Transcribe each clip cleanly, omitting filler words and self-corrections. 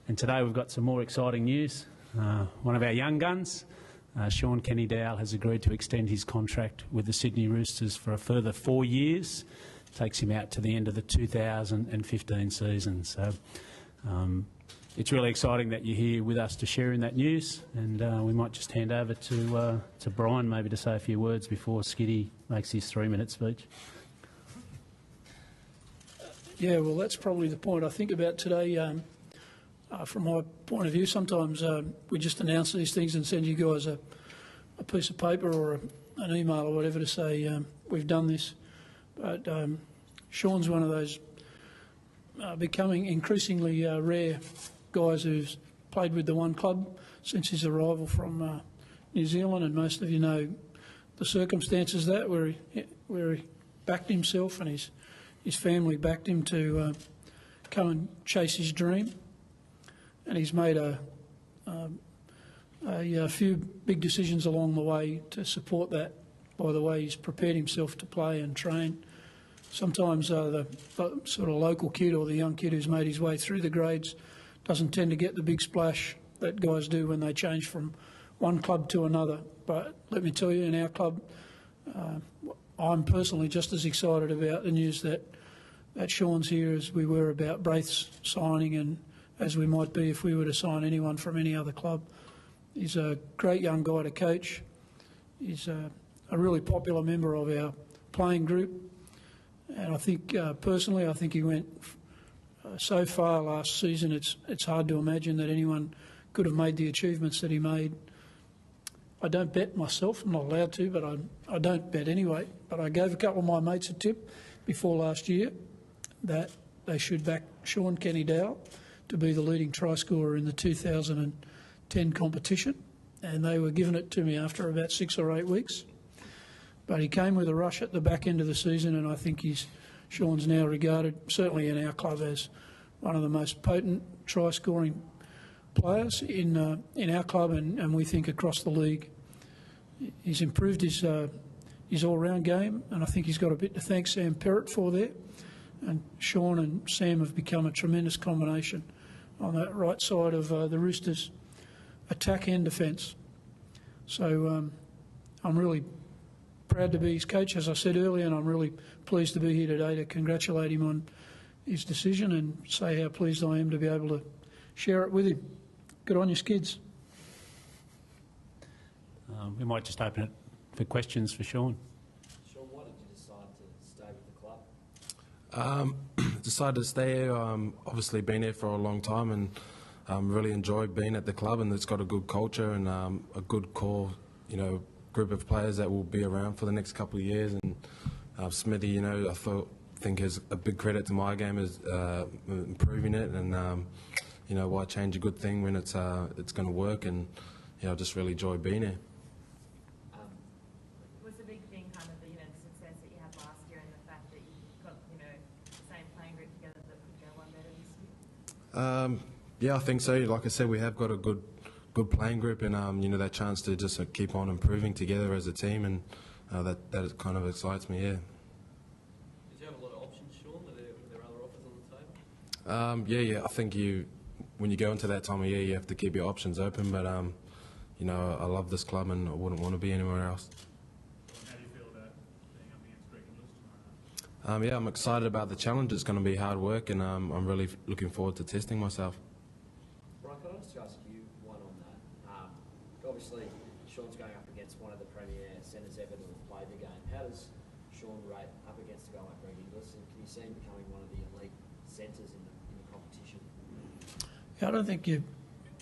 And today we've got some more exciting news. One of our young guns, Shaun Kenny-Dowall, has agreed to extend his contract with the Sydney Roosters for a further 4 years. Takes him out to the end of the 2015 season. So it's really exciting that you're here with us to share in that news, and we might just hand over to Brian maybe to say a few words before Skiddy makes his 3-minute speech. Yeah, well, that's probably the point I think about today. From my point of view, sometimes we just announce these things and send you guys a piece of paper or an email or whatever to say we've done this. But Shaun's one of those becoming increasingly rare guys who's played with the one club since his arrival from New Zealand, and most of you know the circumstances of that, where he backed himself and his family backed him to come and chase his dream. And he's made a few big decisions along the way to support that. By the way, he's prepared himself to play and train. Sometimes the sort of local kid or the young kid who's made his way through the grades doesn't tend to get the big splash that guys do when they change from one club to another. But let me tell you, in our club, I'm personally just as excited about the news that Shaun's here as we were about Braith's signing, and as we might be if we were to sign anyone from any other club. He's a great young guy to coach. He's a really popular member of our playing group. And I think, personally, I think he went so far last season, it's hard to imagine that anyone could have made the achievements that he made. I don't bet myself, I'm not allowed to, but I don't bet anyway. But I gave a couple of my mates a tip before last year that they should back Shaun Kenny-Dowall to be the leading try scorer in the 2010 competition, and they were giving it to me after about 6 or 8 weeks. But he came with a rush at the back end of the season, and I think Shaun's now regarded, certainly in our club, as one of the most potent try-scoring players in our club, and we think across the league. He's improved his all-round game, and I think he's got a bit to thank Sam Perrott for there. And Shaun and Sam have become a tremendous combination on that right side of the Roosters' attack and defence. So I'm really proud to be his coach, as I said earlier, and I'm really pleased to be here today to congratulate him on his decision and say how pleased I am to be able to share it with him. Good on you, Skids. We might just open it for questions for Shaun. Shaun, why did you decide to stay with the club? Decided to stay here. Obviously been here for a long time, and really enjoyed being at the club, and it's got a good culture and a good core, group of players that will be around for the next couple of years. And Smithy, I think is a big credit to my game is improving it, and why change a good thing when it's going to work, and I just really enjoy being here. Was the big thing kind of the success that you had last year, and the fact that you got the same playing group together that could go one better this year? Yeah, I think so. Like I said, we have got a good playing group, and that chance to just keep on improving together as a team, and that kind of excites me. Yeah. Did you have a lot of options, Shaun? Were there other offers on the table? Yeah. I think when you go into that time of year, you have to keep your options open. But I love this club, and I wouldn't want to be anywhere else. How do you feel about being up against Greg and Lewis tomorrow night? Yeah, I'm excited about the challenge. It's going to be hard work, and I'm really looking forward to testing myself. Brian, can I just ask you one on that? Obviously, Shaun's going up against one of the premier centres ever to have played the game. How does Shaun rate up against a guy like Greg Inglis, and can you see him becoming one of the elite centres in the competition? Yeah, I don't think you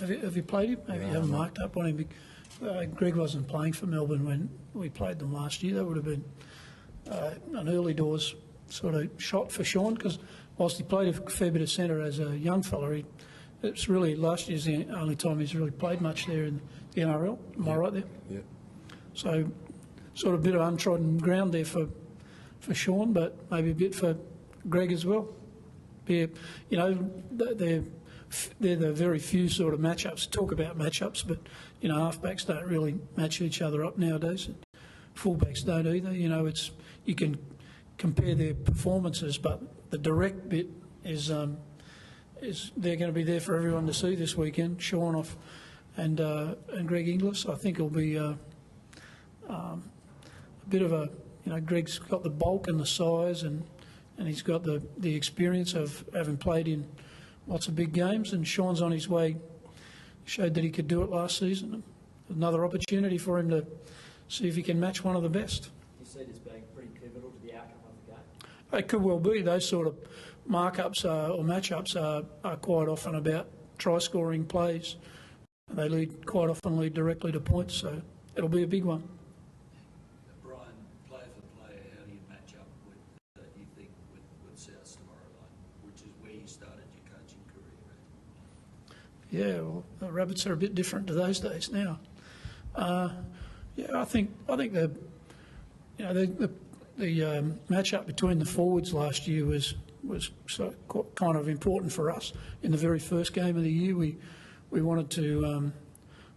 have you played him? Maybe you haven't marked up on him. Greg wasn't playing for Melbourne when we played them last year. That would have been an early doors sort of shot for Shaun, because whilst he played a fair bit of centre as a young fella, it's really last year's the only time he's really played much there in the NRL. Am I right there? Yeah. So sort of a bit of untrodden ground there for Shaun, but maybe a bit for Greg as well. They're the very few sort of matchups. Talk about matchups, but halfbacks don't really match each other up nowadays. Fullbacks don't either. You can compare their performances, but the direct bit is they're going to be there for everyone to see this weekend. Shaun off and Greg Inglis. I think it'll be a bit of a, Greg's got the bulk and the size, and he's got the experience of having played in lots of big games. And Shaun's on his way, showed that he could do it last season. Another opportunity for him to see if he can match one of the best. Do you see this being pretty pivotal to the outcome of the game? It could well be. Those sort of markups or matchups are quite often about try-scoring plays. They quite often lead directly to points, so it'll be a big one. Brian, player for player, how do you match up with, you think, with South tomorrow night, which is where you started your coaching career? Yeah, well, the Rabbits are a bit different to those days now. I think the match-up between the forwards last year was kind of important for us. In the very first game of the year, we wanted to.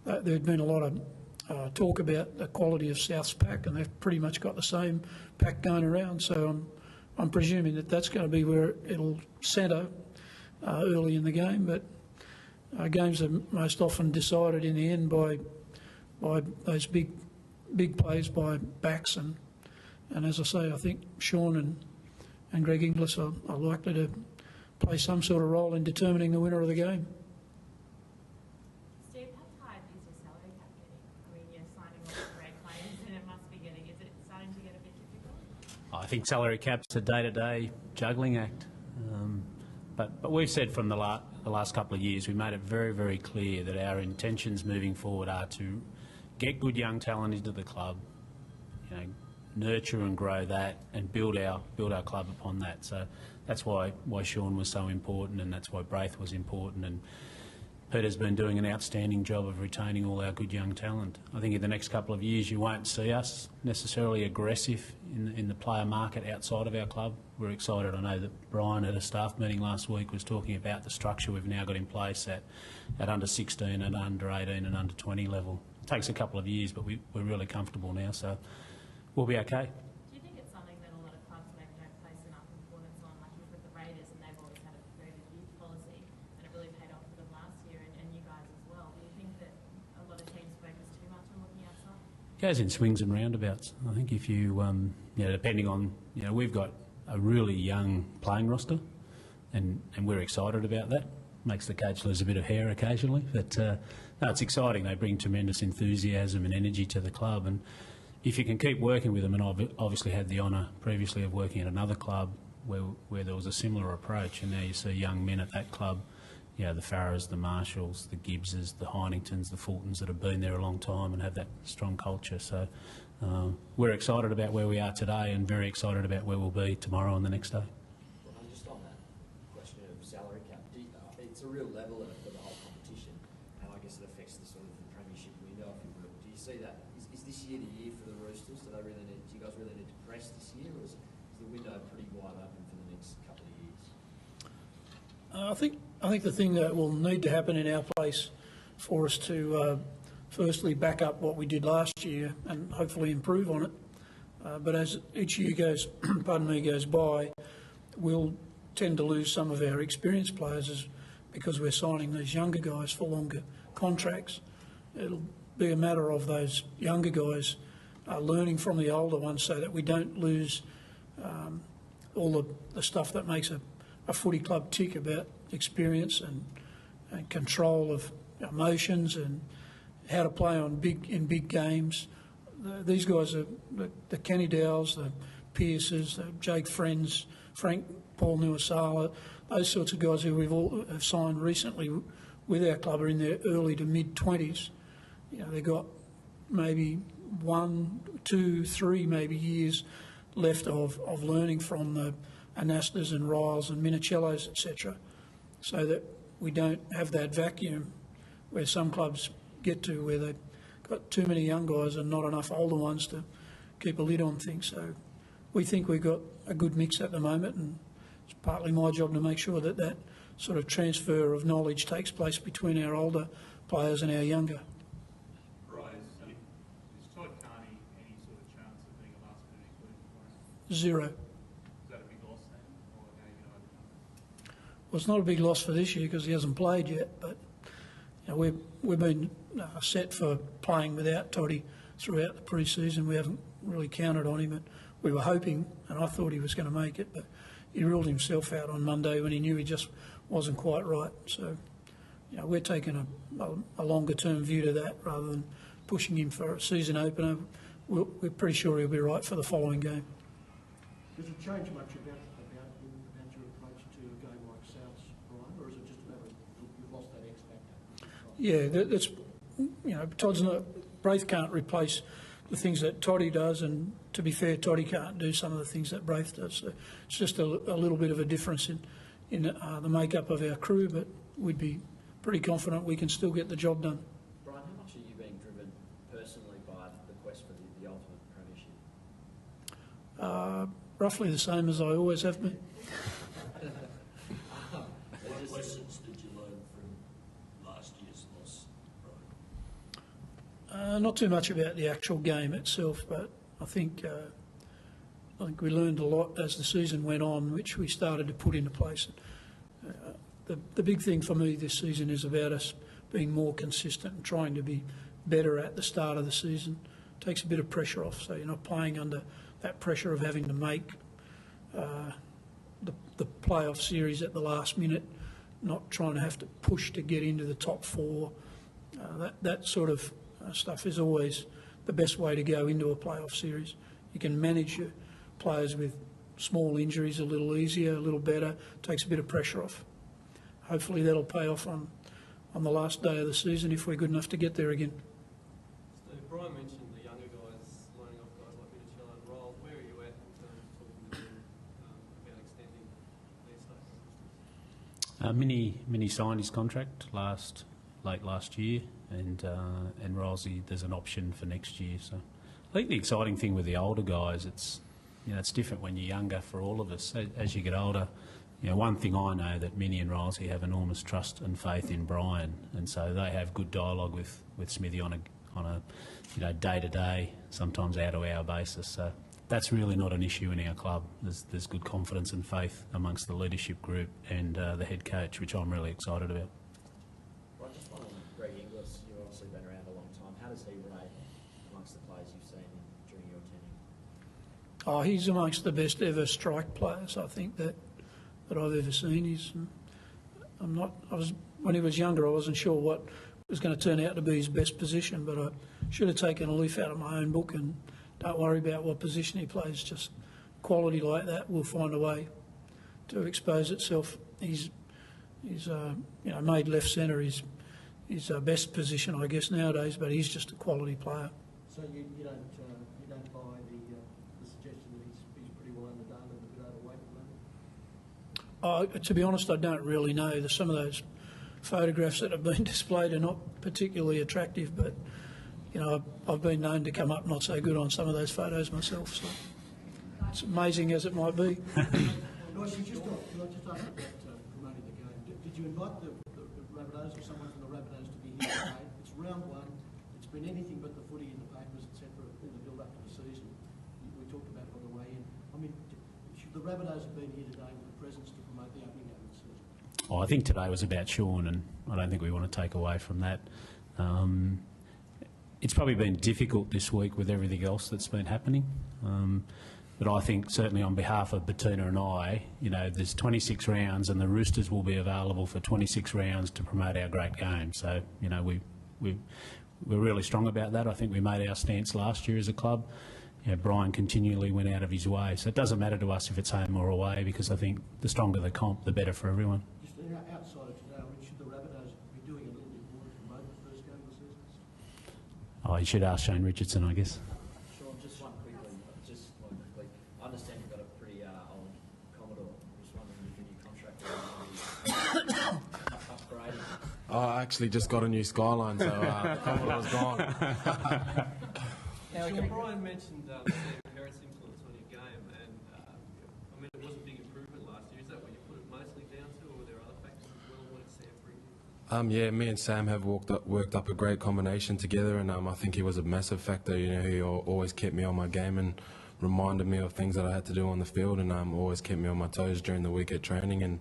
There'd been a lot of talk about the quality of South's pack, and they've pretty much got the same pack going around. So I'm presuming that that's going to be where it'll centre early in the game. But games are most often decided in the end by those big plays by backs, and as I say, I think Shaun and Greg Inglis are likely to play some sort of role in determining the winner of the game. Steve, how tight is your salary cap getting? I mean, you're signing all the great players, and it must be getting. Is it starting to get a bit difficult? I think salary cap's a day-to-day juggling act. But we've said from the last couple of years, we made it very, very clear that our intentions moving forward are to get good young talent into the club, nurture and grow that, and build our club upon that. So that's why Shaun was so important, and that's why Braith was important. And Peter's been doing an outstanding job of retaining all our good young talent. I think in the next couple of years you won't see us necessarily aggressive in the player market outside of our club. We're excited. I know that Brian at a staff meeting last week was talking about the structure we've now got in place at under 16 and under 18 and under 20 level. It takes a couple of years, but we're really comfortable now, so we'll be okay. Do you think it's something that a lot of clubs maybe don't place enough importance on? Like you've got the Raiders, and they've always had a very good youth policy, and it really paid off for them last year, and you guys as well. Do you think that a lot of teams focus too much on looking outside? It goes in swings and roundabouts. I think if you, depending on, we've got a really young playing roster, and we're excited about that. Makes the coach lose a bit of hair occasionally, but no, it's exciting. They bring tremendous enthusiasm and energy to the club, and if you can keep working with them, and I've obviously had the honour previously of working at another club where there was a similar approach, and now you see young men at that club, the Farrahs, the Marshalls, the Gibbses, the Heiningtons, the Fultons that have been there a long time and have that strong culture. So we're excited about where we are today, and very excited about where we'll be tomorrow and the next day. Well, just on that question of salary cap, it's a real leveller for the whole competition, and I guess it affects the sort of the premiership window, if you will. Do you see that? Is this year the year for the Roosters? Do you guys really need to press this year, or is the window pretty wide open for the next couple of years? I think the thing that will need to happen in our place for us to firstly back up what we did last year and hopefully improve on it. But as each year goes by, we'll tend to lose some of our experienced players because we're signing these younger guys for longer contracts. It'll be a matter of those younger guys learning from the older ones so that we don't lose all the stuff that makes a footy club tick about experience and control of emotions and how to play in big games. These guys are the Kenny-Dowalls, the Pearces, the Jake Friends, Frank Paul Nuasala, those sorts of guys who we've all have signed recently with our club are in their early to mid-20s. They've got maybe 1, 2, 3 maybe years left of learning from the Anastas and Riles and Minicellos, etc., so that we don't have that vacuum where some clubs get to where they've got too many young guys and not enough older ones to keep a lid on things. So we think we've got a good mix at the moment, and it's partly my job to make sure that that sort of transfer of knowledge takes place between our older players and our younger. Right. Is Todd Carney any sort of chance of being a last-minute inclusion for him? 0. Is that a big loss then, or how are you going to overcome Well, it's not a big loss for this year because he hasn't played yet, but you know, we've been set for playing without Toddy throughout the pre-season. We haven't really counted on him. We were hoping, and I thought he was going to make it, but he ruled himself out on Monday when he knew he just wasn't quite right. So, you know, we're taking a longer-term view to that rather than pushing him for a season opener. We're pretty sure he'll be right for the following game. Does it change much about your approach to a game like South's, Brian, or is it just a matter of you've lost that X factor? Yeah, that's, you know, Todd's not, Braith can't replace the things that Toddy does, and to be fair, Toddy can't do some of the things that Braith does. So it's just a little bit of a difference in the makeup of our crew, but we'd be pretty confident we can still get the job done. Brian, how much are you being driven personally by the quest for the ultimate premiership? Roughly the same as I always have been. What lessons did you learn from last year's loss, Brian? Not too much about the actual game itself, but I think we learned a lot as the season went on, which we started to put into place. The big thing for me this season is about us being more consistent and trying to be better at the start of the season. It takes a bit of pressure off, so you're not playing under that pressure of having to make the playoff series at the last minute, not trying to have to push to get into the top four. That sort of stuff is always the best way to go into a playoff series. You can manage your players with small injuries a little easier, a little better, takes a bit of pressure off. Hopefully that'll pay off on the last day of the season if we're good enough to get there again. Steve, Brian mentioned the younger guys lining off guys like Mitchell and Roll. Where are you at in terms of talking to them about extending their status? Mini signed his contract late last year, and Rolsey, there's an option for next year. So I think the exciting thing with the older guys, it's different when you're younger for all of us. As you get older, one thing I know that Minnie and Rolsey have enormous trust and faith in Brian, and so they have good dialogue with Smithy on a day-to-day, sometimes hour-to-hour basis. So that's really not an issue in our club. There's good confidence and faith amongst the leadership group and the head coach, which I'm really excited about. Right, just one on Greg Inglis. You've obviously been around a long time. How does he rate amongst the players you've seen during your tenure? Oh, he's amongst the best ever strike players, I think, that I've ever seen. When he was younger, I wasn't sure what was going to turn out to be his best position, but I should have taken a leaf out of my own book and don't worry about what position he plays. Just quality like that will find a way to expose itself. He's made left centre his best position, I guess, nowadays, but he's just a quality player. So you don't buy the suggestion that he's pretty well underdone and a bit overweight at the moment? To be honest, I don't really know. Some of those photographs that have been displayed are not particularly attractive, but I've been known to come up not so good on some of those photos myself. So it's amazing as it might be. Noyce, just ask about promoting the game. Did you invite the Rabbitohs or someone from the Rabbitohs to be here today? It's round one. It's been anything but the footy in the papers, etc. in the build-up to the season. We talked about it on the way in. I mean, should the Rabbitohs have been here today with a presence to promote the opening game of the season? I think today was about Shaun, and I don't think we want to take away from that. It's probably been difficult this week with everything else that's been happening. But I think certainly on behalf of Bettina and I, there's 26 rounds and the Roosters will be available for 26 rounds to promote our great game. So, we're really strong about that. I think we made our stance last year as a club. Brian continually went out of his way. So it doesn't matter to us if it's home or away, because I think the stronger the comp, the better for everyone. Just outside of today, should the Rabbitohs be doing a little bit more to promote the first game of the season? Oh, you should ask Shane Richardson, I guess. Shaun, just one quickly. I understand you've got a pretty old Commodore. Just wondering if your new contract will be upgraded. I actually just got a new Skyline, so the Commodore's gone. Brian mentioned Sam Perrett's influence on your game, and it was a big improvement last year. Is that what you put it mostly down to, or were there other factors as well? What did Sam bring you? Yeah, me and Sam have worked up a great combination together, and I think he was a massive factor. He always kept me on my game and reminded me of things that I had to do on the field, and always kept me on my toes during the week at training. And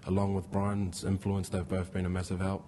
along with Brian's influence, they've both been a massive help.